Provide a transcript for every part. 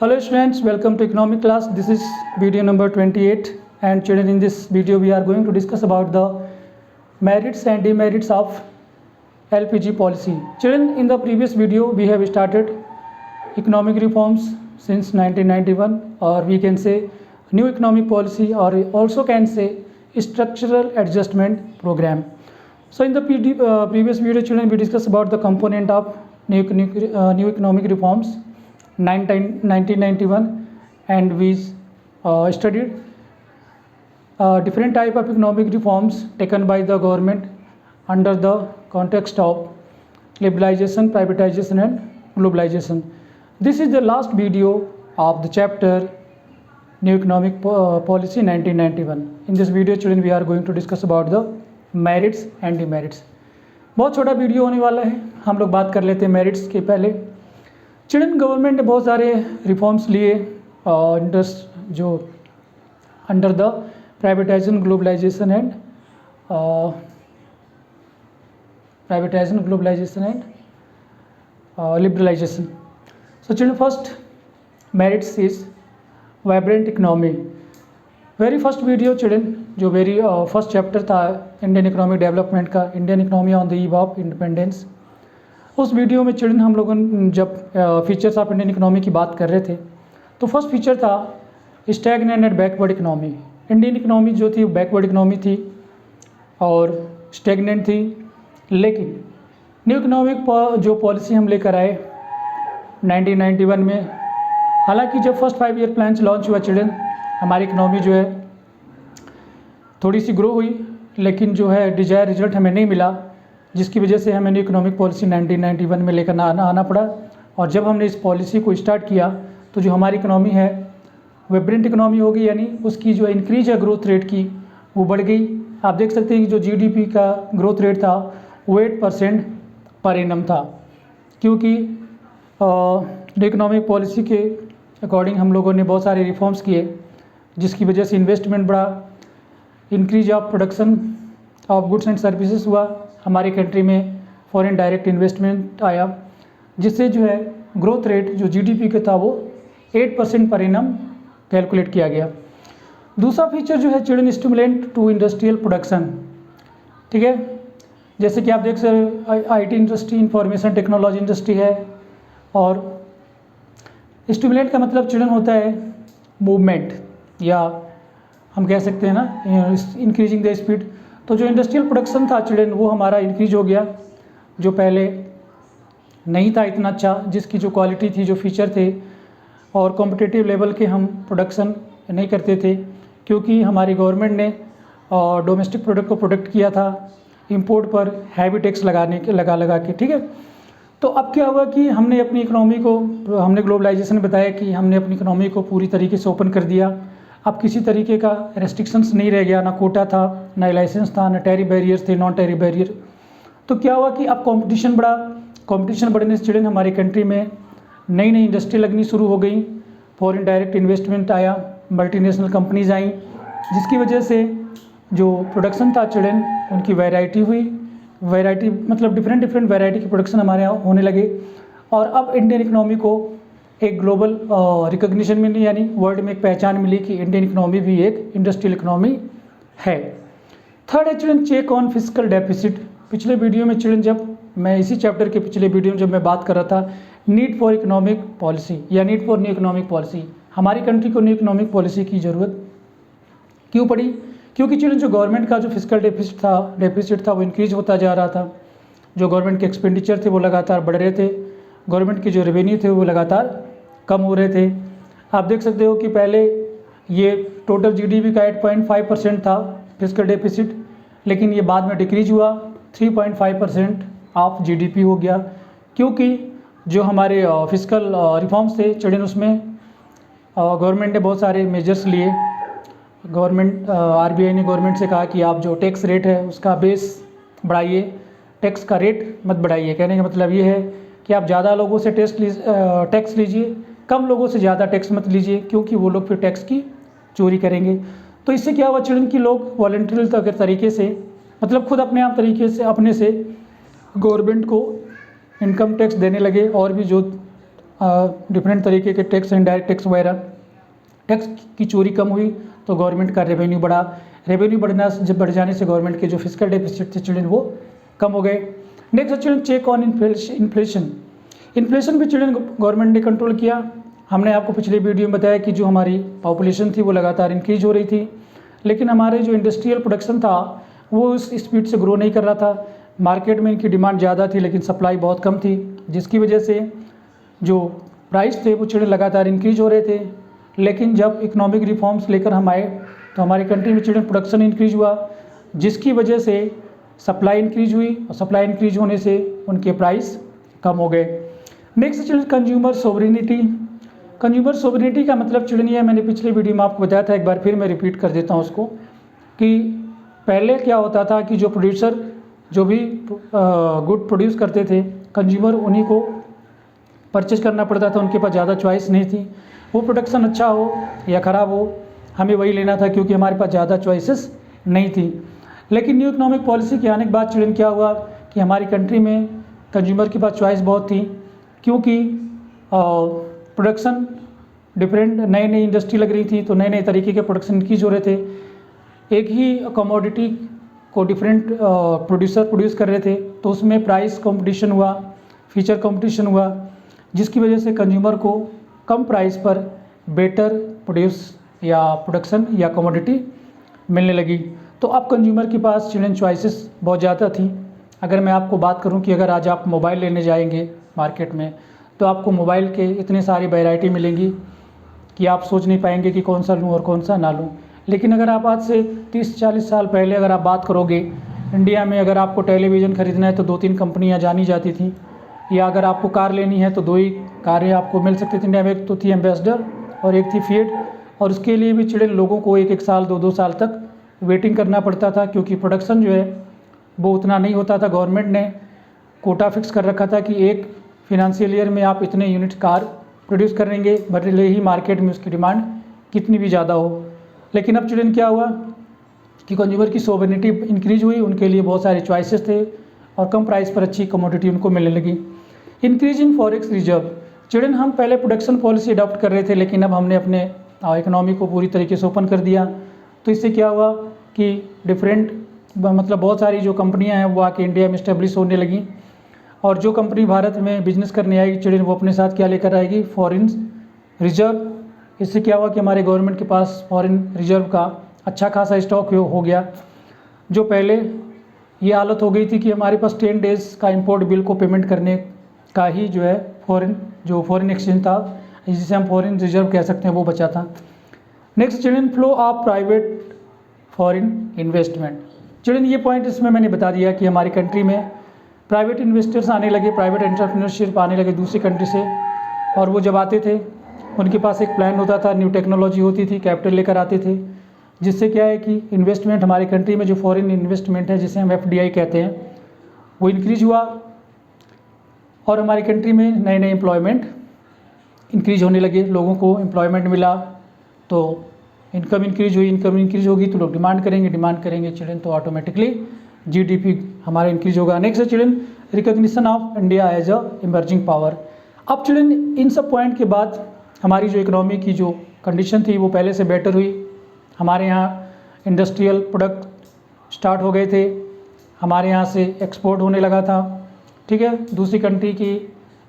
Hello students, welcome to economic class. This is video number 28 and children, in this video we are going to discuss about the merits and demerits of LPG policy. Children, in the previous video we have started economic reforms since 1991, or we can say new economic policy, or also can say structural adjustment program. So in the previous video, children, we discussed about the component of new economic reforms 1991, and we studied different type of economic reforms taken by the government under the context of liberalization, privatization and globalization. This is the last video of the chapter New Economic Policy 1991. In this video, children, we are going to discuss about the merits and demerits. बहुत छोटा video होने वाला है, हम लोग बात कर लेते हैं मेरिट्स के पहले. चिल्ड्रन, गवर्नमेंट ने बहुत सारे रिफॉर्म्स लिए जो under the privatisation, globalisation and liberalisation. So children, first merits is vibrant economy. Very first video children, जो वेरी फर्स्ट चैप्टर था इंडियन इकोनॉमिक डेवलपमेंट का, Indian economy on the eve of independence. उस video में children हम लोगों ने जब features of Indian economy की बात कर रहे थे, तो फर्स्ट फीचर था stagnant and backward economy. Indian economy जो थी बैकवर्ड इकोनॉमी थी और स्टैग्नेंट थी. लेकिन न्यू इकोनॉमिक जो पॉलिसी हम लेकर आए 1991 में, हालांकि जब फर्स्ट 5 ईयर प्लान लॉन्च हुआ चिल्ड्रन, हमारी इकोनॉमी जो है थोड़ी सी ग्रो हुई, लेकिन जो है डिजायर रिजल्ट हमें नहीं मिला, जिसकी वजह से हमें न्यू इकोनॉमिक पॉलिसी 1991 में लेकर आना पड़ा. और जब हमने इस पॉलिसी को स्टार्ट किया तो जो हमारी इकोनॉमी है वाइब्रेंट इकोनॉमी हो गई, यानी उसकी जो इंक्रीज है ग्रोथ रेट की वो बढ़ गई. आप देख सकते हैं कि जो जीडीपी का ग्रोथ रेट था वो 8% पर एनम था, क्योंकि न्यू इकोनॉमिक पॉलिसी के अकॉर्डिंग हम लोगों ने बहुत सारे रिफॉर्म्स किए, जिसकी वजह से इन्वेस्टमेंट बढ़ा, increase of production of goods and services हुआ, हमारी कंट्री में फॉरेन डायरेक्ट इन्वेस्टमेंट आया, जिससे जो है ग्रोथ रेट जो जीडीपी का था वो 8% पर एनम कैलकुलेट किया गया. दूसरा फीचर जो है children, stimulant to industrial production. ठीक है, जैसे कि आप देख सकते IT industry, information technology industry है, और स्टिमुलेंट का मतलब चिल्ड्रन होता है मूवमेंट, या हम कह सकते हैं ना इंक्रीजिंग द स्पीड. तो जो इंडस्ट्रियल प्रोडक्शन था चिल्ड्रन, वो हमारा इंक्रीज हो गया, जो पहले नहीं था इतना अच्छा, जिसकी जो क्वालिटी थी, जो फीचर थे, और कॉम्पिटिटिव लेवल के हम प्रोडक्शन नहीं करते थे, क्योंकि हमारी गवर्नमेंट ने डोमेस्टिक प्रोडक्ट को प्रोटेक्ट किया था, इंपोर्ट पर हैवी टैक्स लगा के. ठीक है, तो अब क्या हुआ कि हमने अपनी इकोनॉमी को, हमने ग्लोबलाइजेशन बताया कि हमने अपनी इकोनॉमी को पूरी तरीके से ओपन कर दिया. अब किसी तरीके का रेस्ट्रिक्शंस नहीं रह गया, ना कोटा था, ना लाइसेंस था, ना टैरिफ बैरियर्स थे, नॉन टैरिफ बैरियर. तो क्या हुआ कि अब कंपटीशन बढ़ा. कंपटीशन बढ़ने से चिल्ड्रन हमारी कंट्री में नई नई इंडस्ट्री लगनी शुरू हो गई, फॉरेन डायरेक्ट इन्वेस्टमेंट आया, मल्टीनेशनल कंपनीज आई, जिसकी वजह से जो प्रोडक्शन था चिल्ड्रन उनकी वैरायटी हुई. वैरायटी मतलब डिफरेंट वैरायटी की प्रोडक्शन हमारे यहाँ होने लगे, और अब इंडियन इकोनॉमी को एक ग्लोबल रिकॉग्निशन मिली, यानी वर्ल्ड में एक पहचान मिली कि इंडियन इकोनॉमी भी एक इंडस्ट्रियल इकोनॉमी है. थर्ड है children, check on physical deficit. पिछले वीडियो में चिल्ड्रन, जब मैं इसी चैप्टर के पिछले वीडियो में जब मैं बात कर रहा था नीड फॉर इकोनॉमिक पॉलिसी या need for new economic policy, हमारी कंट्री को न्यू इकोनॉमिक पॉलिसी की ज़रूरत क्यों पड़ी? क्योंकि चिल्ड्रन जो गवर्नमेंट का जो फिजिकल डेफिसिट था वो इंक्रीज होता जा रहा था, जो गवर्नमेंट के एक्सपेंडिचर थे वो लगातार बढ़ रहे थे, गवर्नमेंट के जो रेवेन्यू थे वो लगातार कम हो रहे थे. आप देख सकते हो कि पहले ये टोटल जीडीपी का 8.5% था फिजिकल डेफिसिट, लेकिन ये बाद में डिक्रीज हुआ, 3.5% ऑफ जीडीपी हो गया, क्योंकि जो हमारे फिजिकल रिफॉर्म्स थे चिल्ड्रन, उसमें गवर्नमेंट ने बहुत सारे मेजर्स लिए. गवर्नमेंट आरबीआई ने गवर्नमेंट से कहा कि आप जो टैक्स रेट है उसका बेस बढ़ाइए, टैक्स का रेट मत बढ़ाइए. कहने का मतलब ये है कि आप ज़्यादा लोगों से टैक्स लीजिए, कम लोगों से ज़्यादा टैक्स मत लीजिए, क्योंकि वो लोग फिर टैक्स की चोरी करेंगे. तो इससे क्या हुआ चिल्ड्रन कि लोग वॉलंटरी तरीके से, मतलब खुद अपने आप तरीके से अपने से गवर्नमेंट को इनकम टैक्स देने लगे, और भी जो डिफरेंट तरीके के टैक्स, इनडायरेक्ट टैक्स वगैरह, टैक्स की चोरी कम हुई तो गवर्नमेंट का रेवेन्यू बढ़ा। रेवेन्यू बढ़ जाने से गवर्नमेंट के जो फिजिकल डेफिसिट थे चिल्ड्रन वो कम हो गए। Next children check on inflation. Inflation भी चिल्ड्रन गवर्नमेंट ने कंट्रोल किया। हमने आपको पिछले वीडियो में बताया कि जो हमारी पॉपुलेशन थी वो लगातार इंक्रीज हो रही थी, लेकिन हमारे जो इंडस्ट्रियल प्रोडक्शन था वो उस स्पीड से ग्रो नहीं कर रहा था। मार्केट में इनकी डिमांड ज़्यादा थी लेकिन सप्लाई बहुत कम थी, जिसकी वजह से जो प्राइस थे वो चिल्ड्रन लगातार इंक्रीज हो रहे थे। लेकिन जब इकोनॉमिक रिफॉर्म्स लेकर हम आए तो हमारी कंट्री में चिल्ड्रन प्रोडक्शन इंक्रीज हुआ, जिसकी वजह से सप्लाई इंक्रीज हुई और सप्लाई इंक्रीज होने से उनके प्राइस कम हो गए। Next children consumer sovereignty. Consumer sovereignty का मतलब चिल्ड्रन ये मैंने पिछले वीडियो में आपको बताया था, एक बार फिर मैं रिपीट कर देता हूँ उसको, कि पहले क्या होता था कि जो प्रोड्यूसर जो भी गुड प्रोड्यूस करते थे कंज्यूमर उन्हीं को परचेज करना पड़ता था, उनके पास ज़्यादा चॉइस नहीं थी। वो प्रोडक्शन अच्छा हो या ख़राब हो हमें वही लेना था क्योंकि हमारे पास ज़्यादा चॉइसेस नहीं थी। लेकिन न्यू इकोनॉमिक पॉलिसी के आने के बाद चिल्ड्रन क्या हुआ कि हमारी कंट्री में कंज्यूमर के पास चॉइस बहुत थी, क्योंकि प्रोडक्शन डिफरेंट नई नई इंडस्ट्री लग रही थी तो नए नए तरीके के प्रोडक्शन इंक्रीज हो रहे थे। एक ही कमोडिटी को डिफरेंट प्रोड्यूसर प्रोड्यूस कर रहे थे तो उसमें प्राइस कंपटीशन हुआ, फीचर कंपटीशन हुआ, जिसकी वजह से कंज्यूमर को कम प्राइस पर बेटर प्रोड्यूस या प्रोडक्शन या कमोडिटी मिलने लगी। तो अब कंज्यूमर के पास चिल्ड्रन चॉइसेस बहुत ज़्यादा थी। अगर मैं आपको बात करूं कि अगर आज आप मोबाइल लेने जाएंगे मार्केट में तो आपको मोबाइल के इतने सारी वैरायटी मिलेंगी कि आप सोच नहीं पाएंगे कि कौन सा लूँ और कौन सा ना लूँ। लेकिन अगर आप आज से 30-40 साल पहले अगर आप बात करोगे, इंडिया में अगर आपको टेलीविज़न खरीदना है तो 2-3 कंपनियां जानी जाती थी, या अगर आपको कार लेनी है तो 2 ही कारें आपको मिल सकती थी इंडिया में, एक तो थी एम्बेसडर और एक थी फिएट, और उसके लिए भी चिल्ड्रन लोगों को 1-1 साल 2-2 साल तक वेटिंग करना पड़ता था क्योंकि प्रोडक्शन जो है वो उतना नहीं होता था। गवर्नमेंट ने कोटा फिक्स कर रखा था कि एक फिनंशियल ईयर में आप इतने यूनिट कार प्रोड्यूस करेंगे, भले ही मार्केट में उसकी डिमांड कितनी भी ज़्यादा हो। लेकिन अब चिल्ड्रन क्या हुआ कि कंज्यूमर की सोवरेनिटी इंक्रीज हुई, उनके लिए बहुत सारे चॉइसेस थे और कम प्राइस पर अच्छी कमोडिटी उनको मिलने लगी। Increase in forex reserve. Children हम पहले प्रोडक्शन पॉलिसी अडॉप्ट कर रहे थे लेकिन अब हमने अपने इकोनॉमी को पूरी तरीके से ओपन कर दिया, तो इससे क्या हुआ कि डिफरेंट मतलब बहुत सारी जो कंपनियां हैं वो आके इंडिया में इस्टेब्लिश होने लगी, और जो कंपनी भारत में बिजनेस करने आएगी चिल्ड्रन वो अपने साथ क्या लेकर आएगी, फॉरेन रिजर्व। इससे क्या हुआ कि हमारे गवर्नमेंट के पास फॉरेन रिजर्व का अच्छा खासा स्टॉक हो गया। जो पहले ये हालत हो गई थी कि हमारे पास 10 डेज़ का इंपोर्ट बिल को पेमेंट करने का ही जो है फॉरेन एक्सचेंज था, जिसे हम फॉरेन रिजर्व कह सकते हैं, वो बचा था। Next children flow of private foreign investment. Children ये पॉइंट इसमें मैंने बता दिया कि हमारी कंट्री में प्राइवेट इन्वेस्टर्स आने लगे, प्राइवेट एंटरप्रेन्योरशिप आने लगे दूसरी कंट्री से, और वो जब आते थे उनके पास एक प्लान होता था, न्यू टेक्नोलॉजी होती थी, कैपिटल लेकर आते थे, जिससे क्या है कि इन्वेस्टमेंट हमारी कंट्री में जो फॉरेन इन्वेस्टमेंट है जिसे हम FDI कहते हैं वो इंक्रीज हुआ, और हमारी कंट्री में नए नए एम्प्लॉयमेंट इंक्रीज होने लगे, लोगों को एम्प्लॉयमेंट मिला तो इनकम इंक्रीज हुई, इनकम इंक्रीज होगी तो लोग डिमांड करेंगे चिल्ड्रन, तो ऑटोमेटिकली GDP हमारा इंक्रीज होगा। नेक्स्ट है children recognition of India as a emerging power. अब चिल्ड्रन इन सब पॉइंट के बाद हमारी जो इकोनॉमी की जो कंडीशन थी वो पहले से बेटर हुई। हमारे यहाँ इंडस्ट्रियल प्रोडक्ट स्टार्ट हो गए थे, हमारे यहाँ से एक्सपोर्ट होने लगा था, ठीक है। दूसरी कंट्री की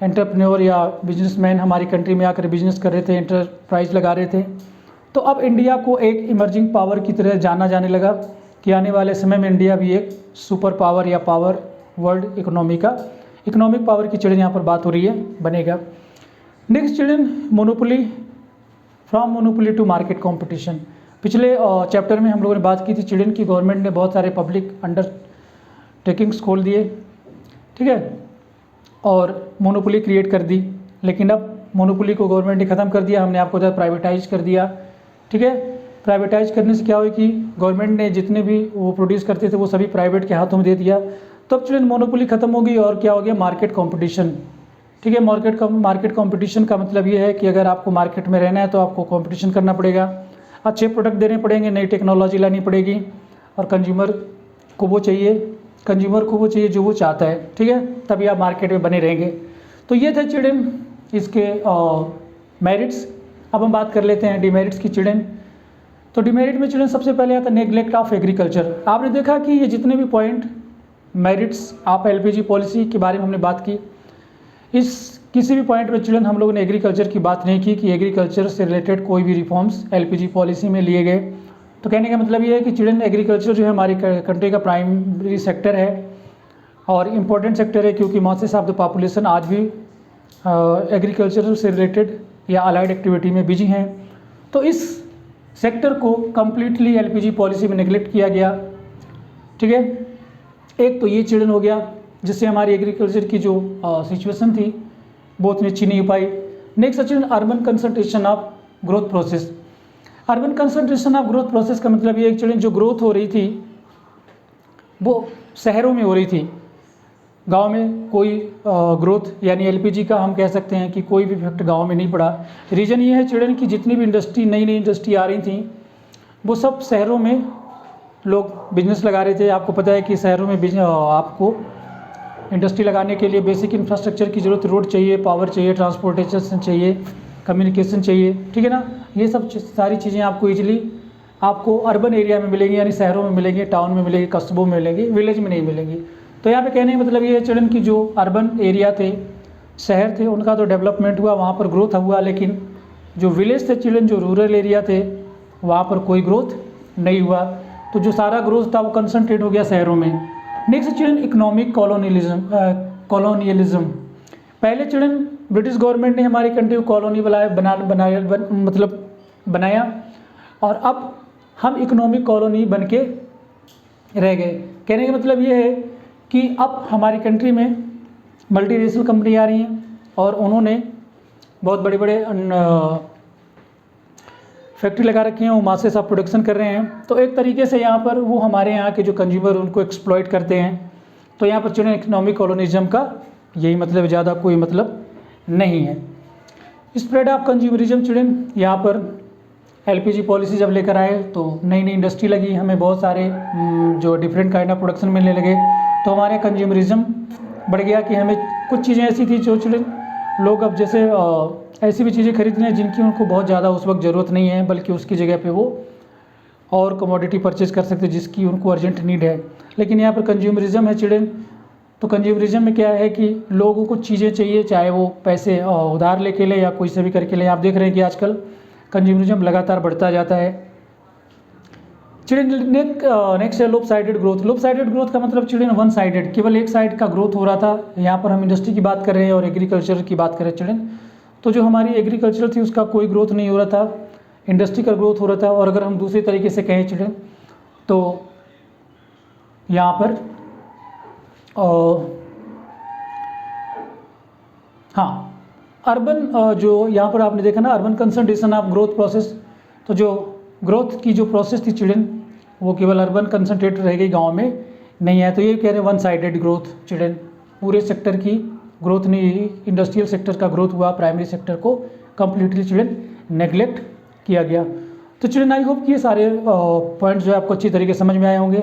एंटरप्रेन्योर या बिजनेसमैन हमारी कंट्री में आकर बिजनेस कर रहे थे, एंटरप्राइज लगा रहे थे। तो अब इंडिया को एक इमर्जिंग पावर की तरह जाना जाने लगा कि आने वाले समय में इंडिया भी एक सुपर पावर या पावर वर्ल्ड इकोनॉमिक पावर की चिल्ड्रन यहाँ पर बात हो रही है, बनेगा। Next children monopoly, from monopoly to market competition. पिछले चैप्टर में हम लोगों ने बात की थी चिल्ड्रन की गवर्नमेंट ने बहुत सारे पब्लिक अंडरटेकिंग्स खोल दिए, ठीक है, और मोनोपोली क्रिएट कर दी। लेकिन अब मोनोपोली को गवर्नमेंट ने ख़त्म कर दिया, हमने आपको बताया प्राइवेटाइज कर दिया, ठीक है। प्राइवेटाइज करने से क्या हुआ कि गवर्नमेंट ने जितने भी वो प्रोड्यूस करते थे वो सभी प्राइवेट के हाथों में दे दिया। तब चिल्ड्रन मोनोपोली खत्म हो गई और क्या हो गया, मार्केट कंपटीशन, ठीक है। मार्केट कंपटीशन का मतलब ये है कि अगर आपको मार्केट में रहना है तो आपको कंपटीशन करना पड़ेगा, अच्छे प्रोडक्ट देने पड़ेंगे, नई टेक्नोलॉजी लानी पड़ेगी, और कंज्यूमर को वो चाहिए जो वो चाहता है, ठीक है, तभी आप मार्केट में बने रहेंगे। तो ये थे चिल्ड्रन इसके मेरिट्स। अब हम बात कर लेते हैं डिमेरिट्स की चिल्ड्रन। तो डिमेरिट में चिल्ड्रन सबसे पहले आता है नेग्लेक्ट ऑफ एग्रीकल्चर। आपने देखा कि ये जितने भी point merits of LPG policy के बारे में हमने बात की, इस किसी भी पॉइंट में चिल्ड्रन हम लोगों ने एग्रीकल्चर की बात नहीं की कि एग्रीकल्चर से रिलेटेड कोई भी रिफॉर्म्स एलपीजी पॉलिसी में लिए गए। तो कहने का मतलब ये है कि चिल्ड्रन एग्रीकल्चर जो है हमारी कंट्री का प्राइमरी सेक्टर है और इम्पोर्टेंट सेक्टर है, क्योंकि मॉसेस ऑफ द पॉपुलेशन आज भी एग्रीकल्चर से रिलेटेड या अलाइड एक्टिविटी में बिजी हैं। तो इस सेक्टर को कम्प्लीटली एलपीजी पॉलिसी में नेगलेक्ट किया गया। ठीक है, एक तो ये चिल्ड्रन हो गया जिससे हमारी एग्रीकल्चर की जो सिचुएशन थी वो उतनी अच्छी नहीं हो पाई। Next children urban concentration of growth process. Urban concentration of growth process का मतलब ये चिल्ड्रन जो ग्रोथ हो रही थी वो शहरों में हो रही थी, गांव में कोई ग्रोथ यानी एलपीजी का हम कह सकते हैं कि कोई भी इफेक्ट गांव में नहीं पड़ा। रीज़न ये है चिल्ड्रन की जितनी भी इंडस्ट्री नई इंडस्ट्री आ रही थी वो सब शहरों में लोग बिजनेस लगा रहे थे। आपको पता है कि शहरों में आपको इंडस्ट्री लगाने के लिए बेसिक इंफ्रास्ट्रक्चर की ज़रूरत, रोड चाहिए, पावर चाहिए, ट्रांसपोर्टेशन चाहिए, कम्युनिकेशन चाहिए। ठीक है ना, ये सब सारी चीज़ें आपको ईजिली आपको अर्बन एरिया में मिलेंगी, यानी शहरों में मिलेंगी, टाउन में मिलेंगी, कस्बों में मिलेंगी, विलेज में नहीं मिलेंगी। तो यहाँ पे कहने का मतलब ये है चिल्ड्रन की जो अर्बन एरिया थे, शहर थे, उनका तो डेवलपमेंट हुआ, वहाँ पर ग्रोथ हुआ, लेकिन जो विलेज थे चिल्ड्रन, जो रूरल एरिया थे, वहाँ पर कोई ग्रोथ नहीं हुआ। तो जो सारा ग्रोथ था वो कंसंट्रेट हो गया शहरों में। Next children economic colonialism. पहले चिल्ड्रन ब्रिटिश गवर्नमेंट ने हमारी कंट्री को कॉलोनी बनाया और अब हम इकोनॉमिक कॉलोनी बन के रह गए। कहने का मतलब ये है कि अब हमारी कंट्री में मल्टीनेशनल कंपनी आ रही हैं और उन्होंने बहुत बड़े बड़े फैक्ट्री लगा रखी हैं, वो मासेस ऑफ प्रोडक्शन कर रहे हैं। तो एक तरीके से यहाँ पर वो हमारे यहाँ के जो कंज्यूमर उनको एक्सप्लॉइट करते हैं। तो यहाँ पर चिल्ड्रन इकोनॉमिक कॉलोनिज्म का यही मतलब, ज़्यादा कोई मतलब नहीं है। स्प्रेड ऑफ कंज्यूमरिज्म चिल्ड्रन, यहाँ पर एलपीजी पॉलिसी जब लेकर आए तो नई इंडस्ट्री लगी, हमें बहुत सारे जो डिफरेंट काइंड ऑफ प्रोडक्शन मिलने लगे, तो हमारे कंज्यूमरिज्म बढ़ गया कि हमें कुछ चीज़ें ऐसी थी जो चिल्ड्रन लोग अब जैसे ऐसी भी चीज़ें खरीदनी है जिनकी उनको बहुत ज़्यादा उस वक्त ज़रूरत नहीं है, बल्कि उसकी जगह पे वो और कमोडिटी परचेज कर सकते हैं जिसकी उनको अर्जेंट नीड है। लेकिन यहाँ पर कंज्यूमरिज्म है चिल्ड्रन। तो कंज्यूमरिज्म में क्या है कि लोगों को चीज़ें चाहिए, चाहे वो पैसे उधार लेके ले या कोई से भी करके ले। आप देख रहे हैं कि आजकल कंज्यूमरिज्म लगातार बढ़ता जाता है। चिल्ड्रन नेक्स्ट है लोप साइडेड ग्रोथ। लोप साइडेड ग्रोथ का मतलब चिल्ड्रन वन साइडेड, केवल एक साइड का ग्रोथ हो रहा था। यहाँ पर हम इंडस्ट्री की बात कर रहे हैं और एग्रीकल्चर की बात कर रहे हैं चिल्ड्रन। तो जो हमारी एग्रीकल्चर थी उसका कोई ग्रोथ नहीं हो रहा था, इंडस्ट्री का ग्रोथ हो रहा था। और अगर हम दूसरे तरीके से कहें चिल्ड्रन तो यहाँ पर हाँ, अर्बन जो यहाँ पर आपने देखा ना, urban concentration of growth process. तो जो ग्रोथ की जो प्रोसेस थी चिल्ड्रन वो केवल अर्बन कंसंट्रेट रह गई, गांव में नहीं है। तो ये कह रहे हैं वन साइडेड ग्रोथ चिल्ड्रन, पूरे सेक्टर की ग्रोथ नहीं, इंडस्ट्रियल सेक्टर का ग्रोथ हुआ, प्राइमरी सेक्टर को कम्प्लीटली चिल्ड्रन नेग्लेक्ट किया गया। तो चिल्ड्रन आई होप कि ये सारे पॉइंट्स जो है आपको अच्छी तरीके समझ में आए होंगे।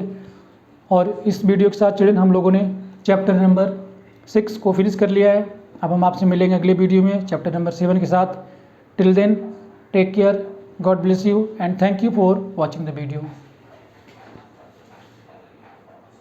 और इस वीडियो के साथ चिल्ड्रन हम लोगों ने चैप्टर नंबर 6 को फिनिश कर लिया है। अब हम आपसे मिलेंगे अगले वीडियो में चैप्टर नंबर 7 के साथ। Till then take care, God bless you and thank you for watching the video.